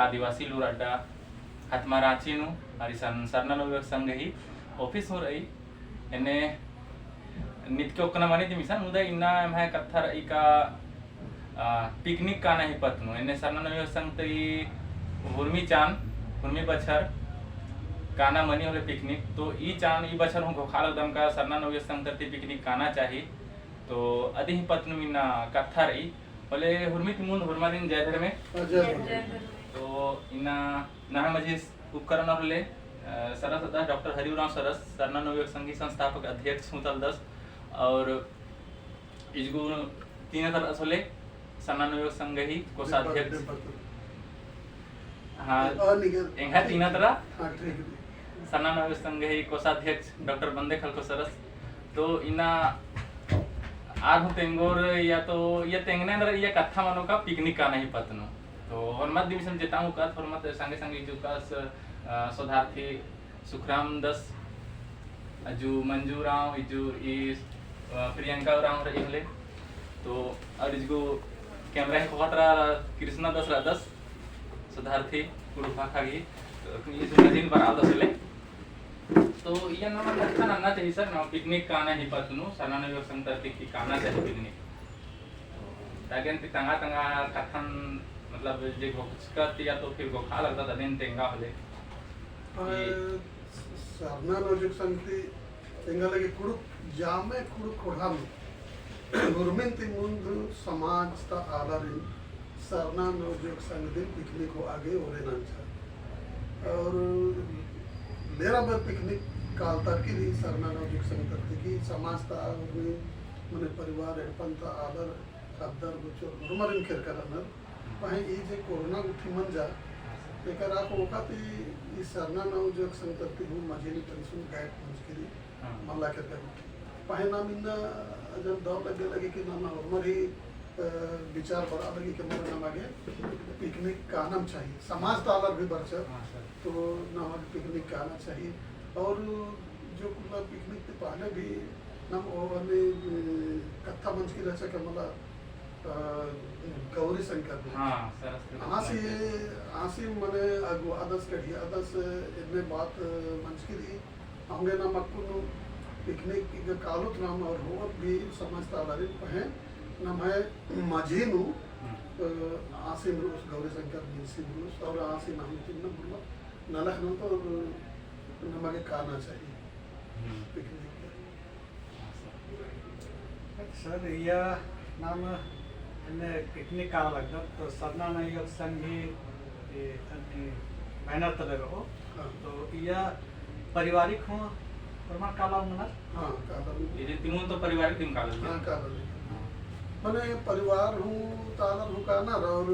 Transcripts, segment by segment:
आदिवासी लोर अड्डा हाथमा रांची नु और सरना नवयुवक संघ ही ऑफिस हो रही एने नित्य ओकना मानी दिमिसन उदय इन्ना है कत्थर इका पिकनिक का नहीं पतनु एने सरना नवयुवक संघ तई हुर्मी चान हुर्मी बछर काना मनी होले पिकनिक तो ई चान ई बछर हूँ खाल दम का सरना नवयुवक संघ तरती पिकनिक काना चाहिए तो अति ही पत्नु इन्ना कत्था रही बोले हुर्मी तिमुन हुर्मारिन जयधर में तो इन्ना ना मझे उपकरण और ले सरस दास डॉक्टर हरिराम सरस सरना नवयुवक संघ संस्थापक अध्यक्ष मुतल दस और इजगु तीन तरह सोले सरना नवयुवक संघ ही कोषाध्यक्ष हाँ एंगा तीन तरह सरना नवयुवक संघ ही कोषाध्यक्ष डॉक्टर बंदे खलको सरस तो इना आज तेंगोर या तो ये तेंगने अंदर ये कथा मानो का पिकनिक का नहीं पतनो तो हरमत दिमिसन जेता हूं का हरमत संगे संगे जो का शोधार्थी सुखराम दस अजू मंजू राव इजू इस प्रियंका राव रे इहले तो और इसको कैमरा को खतरा कृष्णा दस शोधार्थी कुरुफा खागी तो ये जो दिन पर आ दसले तो ये ना अच्छा ना चाहिए सर ना पिकनिक का नहीं पतनु सरना नवयुवक संघ तरती की काना चाहिए पिकनिक ताकि तंगा तंगा कथन मतलब जे गोचकत या तो फिर गोखा लगता था दिन तेंगा होले सरना नवयुवक संघ ती तेंगा लगे कुडु जामे कुडु कोढाम गुरमिंती मुंदु समाज ता आधारित सरना नवयुवक संघ दिन पिकनिक हो आगे ओरे नांचा और मेरा बर पिकनिक काल तक की सरना नवयुवक संघ तरती की समाज ता मने परिवार एडपंता आदर खद्दर गुचो रुमरिन खेर करनर पहे ई जे कोरोना उठी मन जा एकरा को ओकाती ई सरना नवयुवक संघ तरती हूं मजेली परिसुन गायक मुश्किली मल्ला कर पहे ना मिन्ना जब दौर लगे कि ना रुमर ही विचार बड़ा लगी कि मेरा नाम आगे पिकनिक का आना चाहिए समाज ताला भी बरचा तो नाम पिकनिक का आना चाहिए और जो कुला पिकनिक के पहले भी नम ओवने कथा मंच की रचा के मला गौरी शंकर आसी मने अगु आदर्श कढ़ी आदर्श इतने बात मंच की दी हमगे ना मक्कुनु पिकनिक के कालुत नाम और होत भी समाज ताला रे पहे नम है मजीनु आसिम रूस गौरी शंकर मिलसी रूस और आसिम अहमद न बुला नलख न तो नमगे काना चाहिए पिकनिक सर यह नाम ने पिकनिक का लगता तो सरना नवयुवक संघ मेहनत तले रहो तो यह पारिवारिक हो प्रमाण काला मना हाँ काला ये तिमुन तो पारिवारिक टीम काला हाँ काला मने परिवार हूँ तालर हूँ का ना और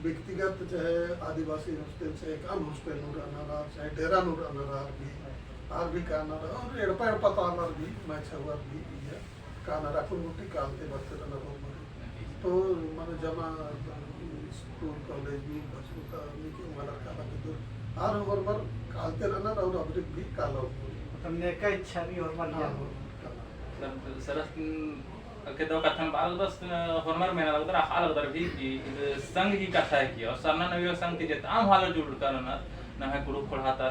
व्यक्तिगत चाहे आदिवासी हॉस्टल से कम हॉस्टल नूर अनार चाहे डेरा नूर अनार भी का ना और एड़पा एड़पा तालर भी मैं छवर भी है का ना राखुन मुट्ठी कालते बरते ना मरे तो माने जमा स्कूल कॉलेज भी बच्चों का निके मालर काला के दूर हर ओवर पर कालते रहना और अबरिक भी काला मतलब नेका इच्छा भी और मानिया सरस के दो कथन बाल बस हरमर में लगता है हाल उधर भी कि संघ की कथा है कि और सरना नवयुवक संघ के जताम हाल जुड़ कर ना है कुड़ु खोड़ाता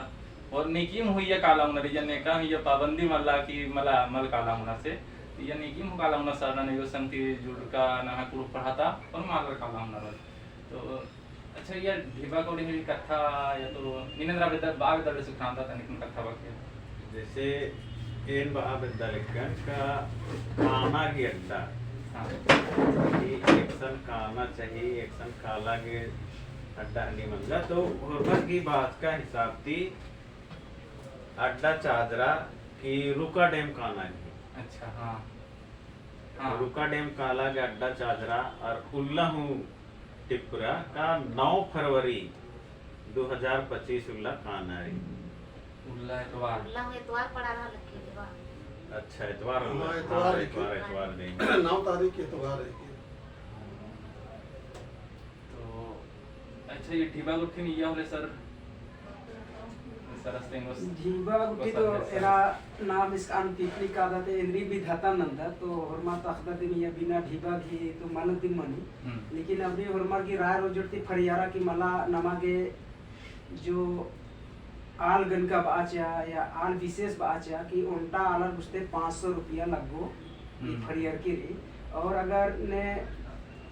और निकीम हुई है काला उनर ये का ये पाबंदी मल्ला की मला मल काला उनर से ये निकीम काला उनर सरना नवयुवक संघ की जुड़ का ना है कुड़ु खोड़ाता और माल काला उनर तो अच्छा ये ढीबा कोड़ी हुई कथा या तो निनेंद्रा बेदर बाग दर सुखांता तनिक कथा वाक्य जैसे एन महाविद्यालय का काना के अड्डा एक्शन काना चाहिए एक्शन काला के अड्डा नहीं मंगा तो हुरमत की बात का हिसाब थी अड्डा चादरा की रुका डैम काना की अच्छा हाँ रुका डैम काला के अड्डा चादरा और उल्लाहू टिपुरा का 9 फरवरी 2025 उल्ला काना है एतवार पड़ा रहा लक्की अच्छा एतवार एतवार नहीं 9 तारीख के एतवार है तो अच्छा ये ढीबा गुट्ठी में ये होले सर सरस तेंगोस ढीबा गुटी तो एरा नाम इसका अन पिपली का दाते इंद्री भी धाता नंदा तो हरमा तखदा दिन या बिना ढीबा की तो मन दिन मनी लेकिन अभी हरमा की राय रोजती फरियारा की मला नमागे जो आल गन का बाचा या आल विशेष बाचा कि उल्टा आलर गुस्ते 500 रुपया लगो फरियार की री और अगर ने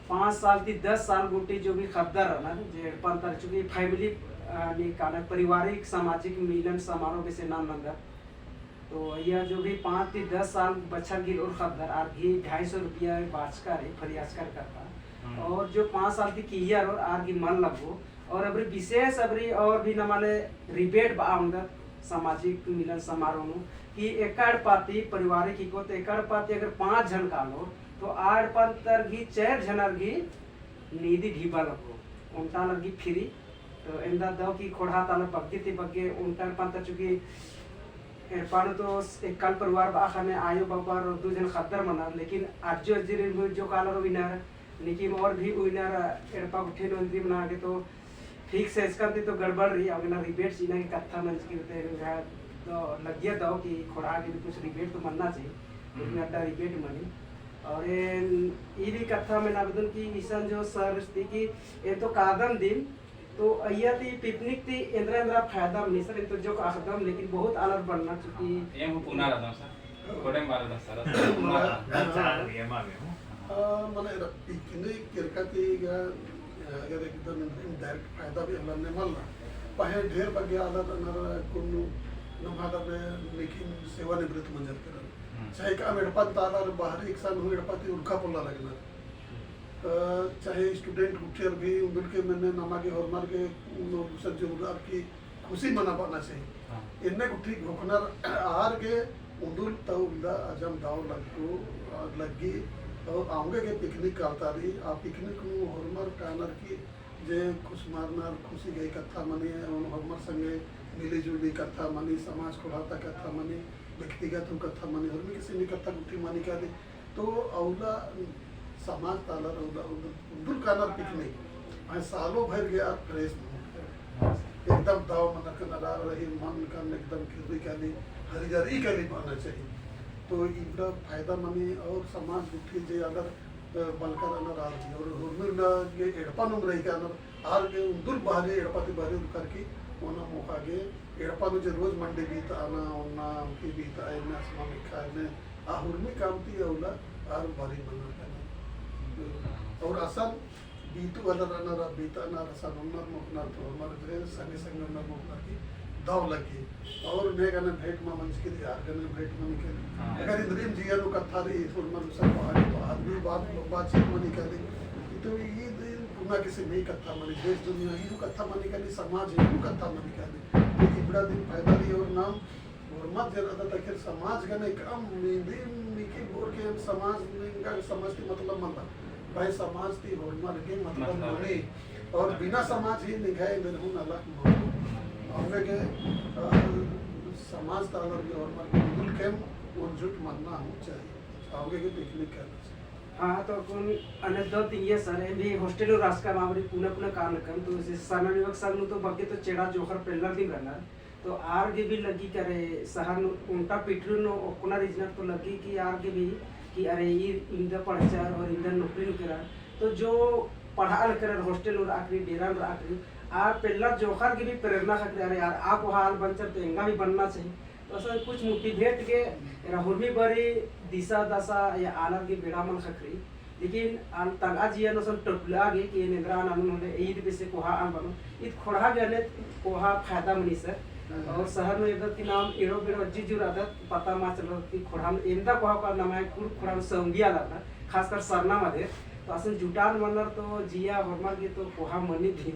5 साल की 10 साल गुटी जो भी खद्दर रहना जे पंतर चुकी फैमिली ने काला पारिवारिक सामाजिक मिलन समारोह में से नाम नंदा तो यह जो भी 5 से 10 साल बच्चा गिर और खद्दर आर घी 250 रुपया बाचकर फरियाजकर करता और जो 5 साल की कियर और आर की मन लगो और अबरी विशेष अबरी और भी नमाले रिबेट बामदत सामाजिक मिलन समारोह नु कि एकड़ पाती पारिवारिक की को तो एकड़ पाती अगर 5 जन का लो तो 8 पंतर घी 4 जनर घी नीदी ढीबा लगो उनटा लगी फ्री तो इंदा दो की खोड़ा ताला बग्गी ती बग्गे उनटा पंतर चुकी एरपान तो एक कल परिवार बाखा में आयो बाबा और 2 जन खद्दर मना लेकिन आज जो जिरे जो कालर विनर लेकिन और भी विनर एरपा उठे नंदी बना के तो ठीक से इसका तो गड़बड़ रही अगर ना रिबेट सीना की कथा मंच की होते तो लगिया दो कि खोड़ा के भी कुछ रिबेट तो मनना चाहिए लेकिन अड्डा रिबेट मनी और ये भी कथा में नाबदन की ईसन जो सर की ये तो कादम दिन तो अय्या थी पिकनिक थी इंद्रा इंद्रा फायदा नहीं सर तो जो कादम लेकिन बहुत अलग बनना चुकी ये हूँ पुना रहा सर कोडे मार रहा सर मैंने पिकनिक किरकती अगर एकदम डायरेक्ट फायदा भी हमने मल रहा पहे ढेर बगे आदत नर कुन्नु नमादा में लेकिन सेवानिवृत्त मंजर कर चाहे का मेड़पन ताला बाहरी एक साल हुए मेड़पति उनका पोला लगना चाहे स्टूडेंट उठेर भी उनके के मैंने नमागे और मार के सज्जूदार की खुशी मना पाना चाहिए इन्ने गुठी घोखनर आहार के उंदुल तौला अजम दाव लगो लगी और आऊंगे के पिकनिक करता रही आ पिकनिक में हरमर कानर की जे खुश मारनार खुशी गई कथा मनी हरमर संगे मिली जुली कथा मनी समाज खुलाता कथा मनी व्यक्तिगत कथा मनी हर में किसी ने कथा गुठी मानी का दे तो औला समाज तालर औला उंदुल कानर पिकनिक आ सालों भर गया फ्रेश एकदम दाव मन का नरा रही मन का एकदम खिरदी काली हरिजरी काली पाना चाहिए तो इबरा फायदा मनी और समाज उठी जे अगर बलकर अनर आर और हुरमिला के एड़पन रही के अनर आर के उंदुल बाहरे एड़पति बाहरे उकर की ओना मौका के एड़पन जे रोज मंडे बीत आना ओना की बीत आए ना समा में खाए ने आ हुरमी कामती औला आर बारी बना कर और असल बीतु वाला अनर बीत अनर असल उन्नर मुखना तो हमारे जे संगे संगे उन्नर मुखना की दाव लगी और मैं कहना भेंट में मंच के यार कहना भेंट में निकल अगर इंद्रियम जिया तो कथा रही फुल मन सब बाहर तो आदमी बातचीत में निकली तो ये पुना किसी नहीं कथा मनी देश दुनिया ही कथा में निकली समाज ही कथा में निकली तो इबड़ा दिन फायदा ली और नाम और मत जरा तक समाज का नहीं काम नींदी निकी बोल के समाज का समझती मतलब मत भाई समाज की होलमार के मतलब माने और बिना समाज ही निगाहे बिरहूं अल्लाह आगे के समाज तालर के और मत के उनजुट मानना हो चाहिए आगे के पिकनिक करना चाहिए हाँ तो कौन अनदत ये सर भी हॉस्टेल और रास्का मामरी पुणे पुणे काल कम तो इसे सना निवक संग तो बग्गे तो चेड़ा जोखर पहला दिन रहना तो आर के भी लगी करे सहन उनका पिटरू नो कोना रीजनल तो लगी कि आर के भी कि अरे ये इंदा पढ़चार और इंदा नौकरी करा तो जो पढ़ा कर हॉस्टेल और आखिरी डेरा और आखिरी आप पहला जोखर की भी प्रेरणा सकते अरे यार आप हाल बनचर तो इंगा भी बनना चाहिए तो असल कुछ मोटिवेट के राहुल बड़ी दिशा दशा या आलर की बेड़ा मन खकरी लेकिन आल तंगा जिया नो सन टपला गे कि निद्रा नानु होले ईद पे से कोहा आन बनो इत खोड़ा गले कोहा फायदा मनी सर और शहर में इधर की नाम एरो बेरो जी जुर आदत पता मा चलो कि खोड़ा में इंदा कोहा का नाम है कुल खोड़ा में संगिया दाता खासकर सरना मधे तो असन जुटान मनर तो जिया हरमार के तो कोहा मनी थी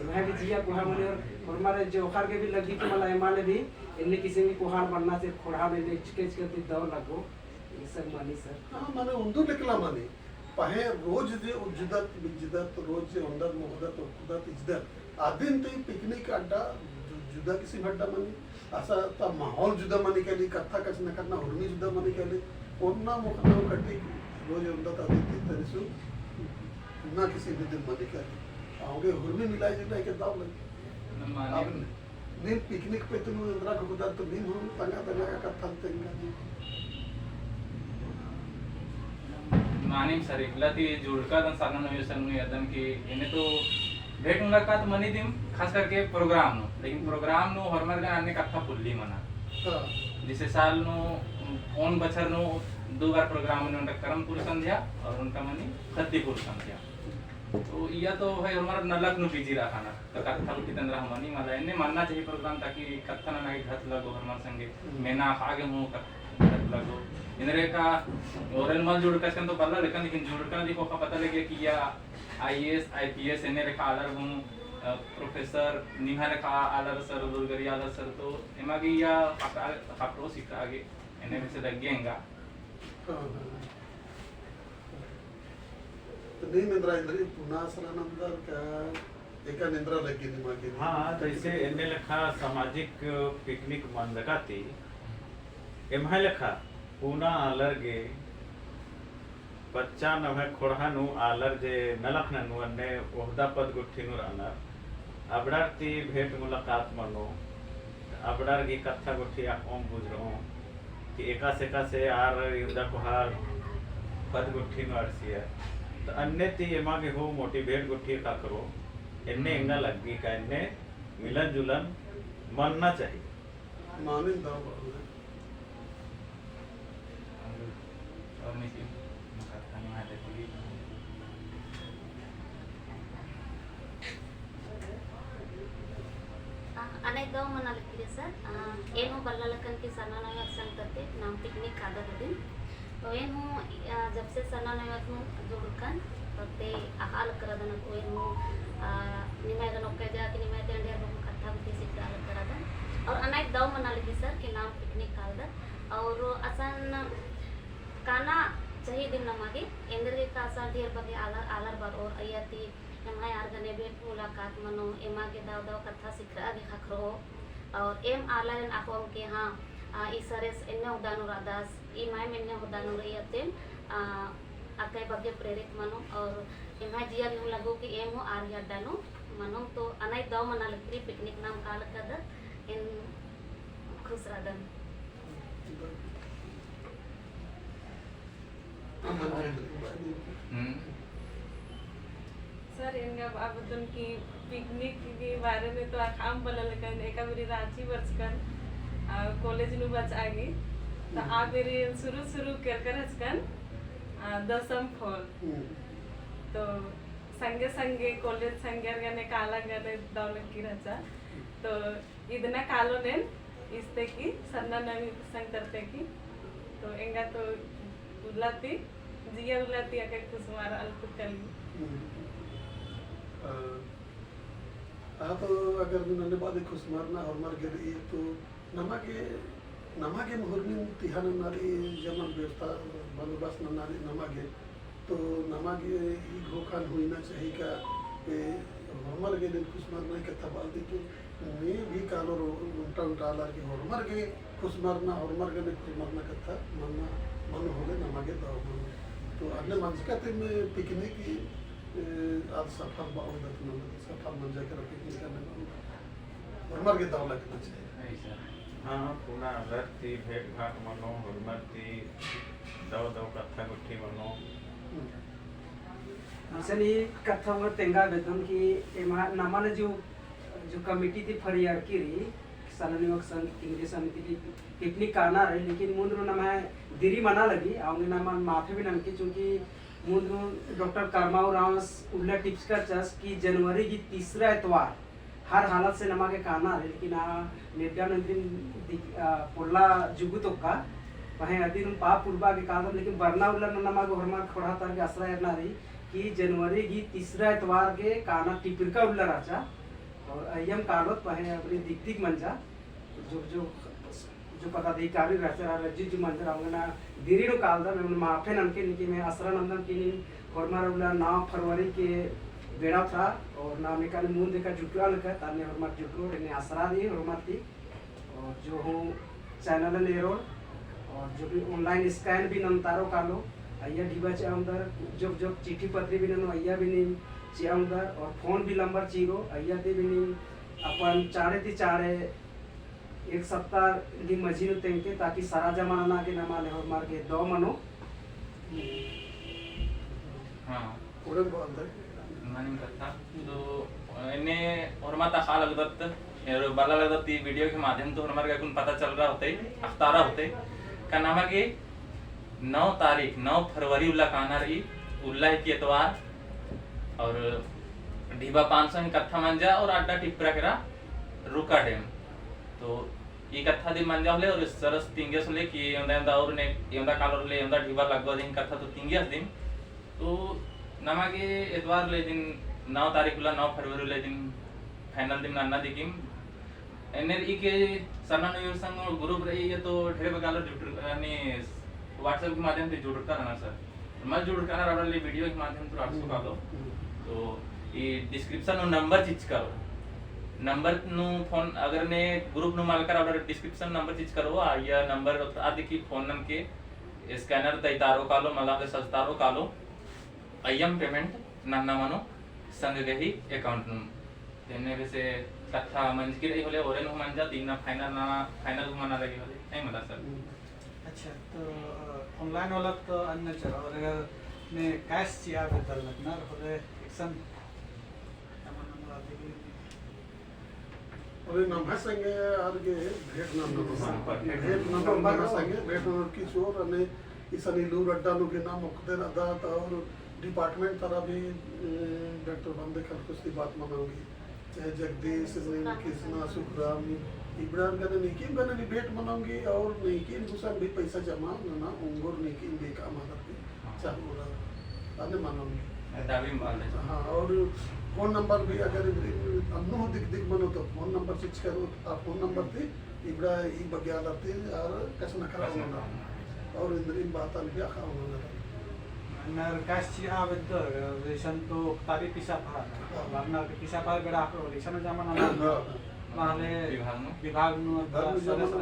मैं भी जिया कोहा मनी और हरमारे जोखर के भी लगी तो मला एमाले भी इनने किसी भी कोहार बनना से खोड़ा में ले चिके चिके दौड़ लगो ये सब मनी सर हाँ माने उंदू निकला माने पहे रोज जे उज्जत रोज जे अंदर मोहदत उज्जत इज्जत आदिन ते पिकनिक अड्डा जुदा किसी भड्डा माने असा ता माहौल जुदा माने के लिए कथा कस न करना हुरमी जुदा माने के लिए ओन्ना मुखना कटी रोज अंदर आदिन तरिसु ना किसी भी दिन माने के लिए आओगे हुरमी मिलाई जुदा के दाव लगे नीम पिकनिक पे तुम इंद्रा को कुदार तो नीम हम तंगा तंगा का कथन तेंगा मानिम सर इकला ती जुड़का दन साधन व्यसन में यदन की इन्हें तो भेट मुलाकात मनी दिम खास करके प्रोग्राम नो लेकिन प्रोग्राम नो हरमर गन अन्य कथा पुल्ली मना हाँ जिसे साल नो ओन बचर नो 2 बार प्रोग्राम ने उनका करमपुर संध्या और उनका मनी खत्तीपुर संध्या तो या तो भाई हमारा नलक नु बिजी रखा ना तो कथा उठी तंद्रा हमनी मला इन्हें मानना चाहिए प्रोग्राम ताकि कथा ना नहीं घत लगो हरमर संगे मेना आगे मुंह घत लगो इनरे का ओरल मल जुड़ का तो बल्ला लेकिन जुड़ का देखो का पता लगे कि या आईएएस आईपीएस इन्हें रेखा आलर हूं प्रोफेसर निहा रेखा आलर सर दुर्गरी आलर सर तो एमा की या फाकरो सीखा आगे इन्हें में से लगेंगा तो नीम इंद्रा इंद्री पुना सरानंदर का एका निंद्रा लगी दिमागी हाँ तो इसे इन्हें लिखा सामाजिक पिकनिक मन लगाती एम्हा लिखा पूना आलर गे बच्चा नव खोड़ा नु आलर जे नलख नु अन्ने ओहदा पद गुट्ठी नु अनर अबड़ार ती भेंट मुलाकात मनो अबड़ार गी कथा गुट्ठी आ ओम बुझ रहो कि एका से आर युदा कोहार पद गुट्ठी नु अरसिया तो अन्य ती एमा के हो मोटिवेट गुट्ठी का करो इन्ने इंगा लगी का इन्ने मिलन जुलन मनना चाहिए मानिन दाव और नहीं कथा नहीं आते थी अनेक गाँव मना लगती है सर एनु बल्लालकन की सना नवक संगते नाम पिकनिक खादा दिन तो एनु जब से सना नवक नु जुड़कन ते आहाल करदन को एनु निमे गनो के जा कि निमे ते अंडे बहु कथा भी सिखा करदन और अनेक गाँव मना लगी सर के नाम पिकनिक खादा और असन काना चाहिए दिन नमागे इंद्र का आसार ढेर बगे आलर बार और अयती एमा यार गने भेट मुलाकात मनो एमा के दाव दाव कथा सिखरा दिखा खरो और एम आलरन आकोम के हाँ इसरेस इन्ने उदानु रादास ई माय में इन्ने उदानु रयते आके बगे प्रेरित मनो और एमा जिया भी लगो कि एम हो आर्या डानो मनो तो अनाई दाव मना लगती पिकनिक नाम काल कदर इन खुश रादन सर इनका आवेदन की पिकनिक के बारे में तो आम बलल कर एक मेरी रांची वर्ष कर कॉलेज नु बच आगे तो आ मेरी शुरू कर हचकन दसम फॉल तो संगे कॉलेज संगे गने काला गने दौलत की रचा तो इतना कालो ने इसते की सन्ना नवी संग करते की तो एंगा तो उलाती जिया उलाती आके कुसुमार अलकुत कली तो अगर नन्हे बाद खुशमार ना और मर गई तो नमागे मुहर्निम तिहान नारी जमन व्यवस्था बंदोबस्त नारी नमागे तो नमागे ई घोखान हुई ना चाहिए का हरमर के दिन खुशमार नहीं कथा बालती तो मैं भी कालो उल्टा आला के हरमर के खुशमार ना खुशमार ना कथा मन होले नमागे दाव मन तो अन्य मंजकाते में पिकनिक आज सफल बाउंड सफल मंजा कर पिकनिक करने हरमर के दाव लगना चाहिए हाँ पुना लड़ती भेंट घाट मनो हरमती दव कथा गुट्ठी मनो असली कथा में तेंगा बेतन की एमा नामाने जो कमेटी थी फरियार की रही सलानिवक संघ इंग्लिश समिति की पिकनिक करना रही लेकिन मुंद्रो नाम है दिरी मना लगी आउंगे नाम माफी भी नमकी चूंकि मुंद्रो डॉक्टर करमाऊ रावस उल्ला टिप्स का चस की जनवरी की तीसरा इतवार हर हालत से नमा के कहना है लेकिन निर्गान दिन पोला जुगु तो का वहीं अधीन पाप पूर्वा के कादम लेकिन बरना उल्ला नमा को हरमा खोड़ा तार के आश्रय ना रही कि जनवरी की तीसरा इतवार के काना टिपिरका उल्ला राजा और अयम कालोत वहीं अपनी दिक्तिक मंजा जो पदाधिकारी रहते रज्जु जो मंजर आऊंगे ना दिरी नो काल दा मैं माफे नमके निकी में आसरा नंदन की हरमा उल्ला 9 फरवरी के बेड़ा था और नाम एक मुंह देखा जुटवा लगा ताने हरमत जुटो ने आसरा दी हरमत थी और जो हूँ चैनल नेरो और जो भी ऑनलाइन स्कैन भी नंतारो कालो अय्या ढीबा चे अंदर जो चिट्ठी पत्री भी ननो अय्या भी नहीं चे अंदर और फोन भी नंबर चीरो अय्या ते भी नहीं अपन चाड़े ती चाड़े एक सप्ताह दी मजीनो तेंके ताकि सारा जमाना ना के ना माने और मार के दो मनो हाँ उड़न बांधे मानिंग कथा तो इन्हें और माता खाल लगदत और बाला लगदत ये वीडियो के माध्यम तो हमारे का कुन पता चल रहा होते अख्तारा होते का नाम है कि 9 तारीख 9 फरवरी उल्ला काना रही उल्ला की एतवार और ढीबा 500 ही कथा मंजा और अड्डा टिपरा करा रुका डैम तो ये कथा दिन मंजा होले और सरस तिंगेस होले कि यंदा और ने यंदा कालोर ले यंदा ढीबा लगवा दिन कथा तो तिंगेस दिन तो नामा के एतवार ले दिन 9 तारीख उला 9 फरवरी ले दिन फाइनल दिन अन्ना दिकिम एनर ई के सना न्यू संग ग्रुप रही है तो ढेर बगालो यानी व्हाट्सएप के माध्यम से जुड़ता रहना सर मैं जुड़ कर रहा ले वीडियो के माध्यम से व्हाट्सएप का दो तो ये डिस्क्रिप्शन और नंबर चीज करो नंबर नु फोन अगर ने ग्रुप नु मालकर और डिस्क्रिप्शन नंबर चीज करो या नंबर आदि की फोन नम के स्कैनर तैतारो कालो मला के सस्तारो कालो अयम पेमेंट नाना मानो संग गही अकाउंट नु देने से कथा मंज की रही होले ओरेन मंजा तीन फाइनल घुमाना लगी होले नहीं मला सर अच्छा तो ऑनलाइन वाला तो अन्य चला और अगर ने कैश चिया बदल लगना होले एक्शन और नाम है संगे और ये भेट नंबर संगे भेट नंबर की चोर अने इसनी लूर अड्डा नु के नाम मुकदर अदा और डिपार्टमेंट तरह भी डॉक्टर बंदे खल कुछ की बात मनाऊंगी चाहे जगदीश ने कृष्णा सुखराम इब्राहिम का निकीम का डिबेट मनाऊंगी और निकीम गुस्सा भी पैसा जमा ना उंगोर निकीम भी काम आता भी चालू रहा अने मनाऊंगी दावी मान ले हाँ और फोन नंबर भी अगर अन्नो दिख दिख बनो तो फोन नंबर चेक करो आप फोन नंबर थी इब्रा ई बग्या लते और कैसे न करा होना और इंद्रिम बात अन भी आखा होना नर कैश चिया बदल रेशन तो तारी पिसा पा वरना पिसा पा गड़ा आप रेशन जमा ना माले विभाग नु सदस्य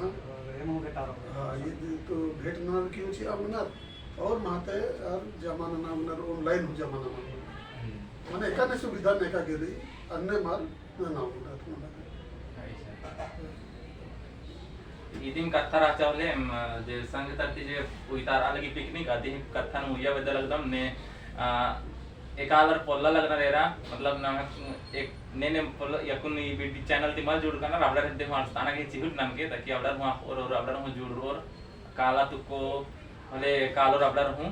और एमो बेटारो हाँ ये तो भेट नंबर की ऊंची अमनर और माते और जमाना नामनर ऑनलाइन हो जमाना माने एकाने सुविधा नेका गेली अन्य माल ना होता तुम्हाला इदिम कथा राचा होले जे संग तत्ती जे उतार आले की पिकनिक आदि कथा नु या बदल एकदम ने एकालर पोल्ला लगना रेरा मतलब ना एक ने पोल्ला यकुन ई बीटी चैनल ती मल जुड़ करना राबडा रहते हूं आस्थाना के चिहुट नाम के ताकि राबडा हुआ और राबडा हूं जुड़ और काला तुको होले कालो राबडा रहूं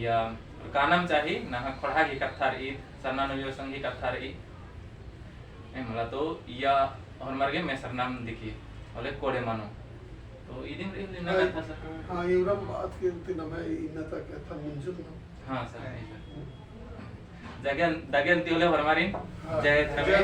या कानम चाही ना खड़ा की कथा री सरना नो संगी कथा री ए मला तो या और मरगे में सरनाम दिखी होले कोड़े मानो तो इदिन रे ना कथा सर हाँ इवरम बात के दिन में इन तक था मंजूर ना हां सर जगन दगन ती होले हरमारी जय धर्म